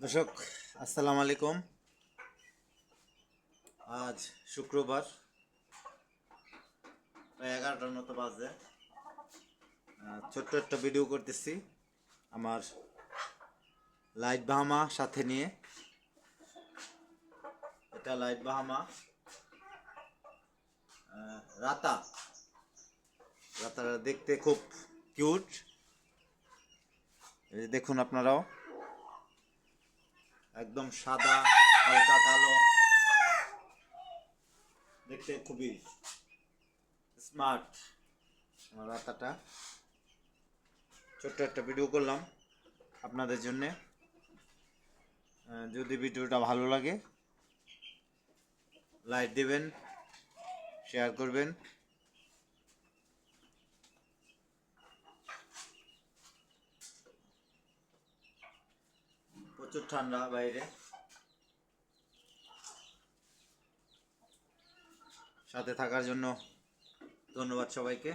দর্শক আসসালামু আলাইকুম। আজ শুক্রবার প্রায় 11টার মতো বাজে। ছোট্ট একটা ভিডিও করতেছি আমার লাইট বাহামা সাথে নিয়ে। এটা লাইট বাহামা রাতা রাতারা দেখতে খুব কিউট। এই যে দেখুন আপনারাও, একদম সাদা হালকা কালো, দেখতে খুবই স্মার্ট আমার রাতাটা। ছোট্ট একটা ভিডিও করলাম আপনাদের জন্যে। যদি ভিডিওটা ভালো লাগে লাইক দিবেন, শেয়ার করবেন। প্রচুর ঠান্ডা বাইরে। সাথে থাকার জন্য ধন্যবাদ সবাইকে।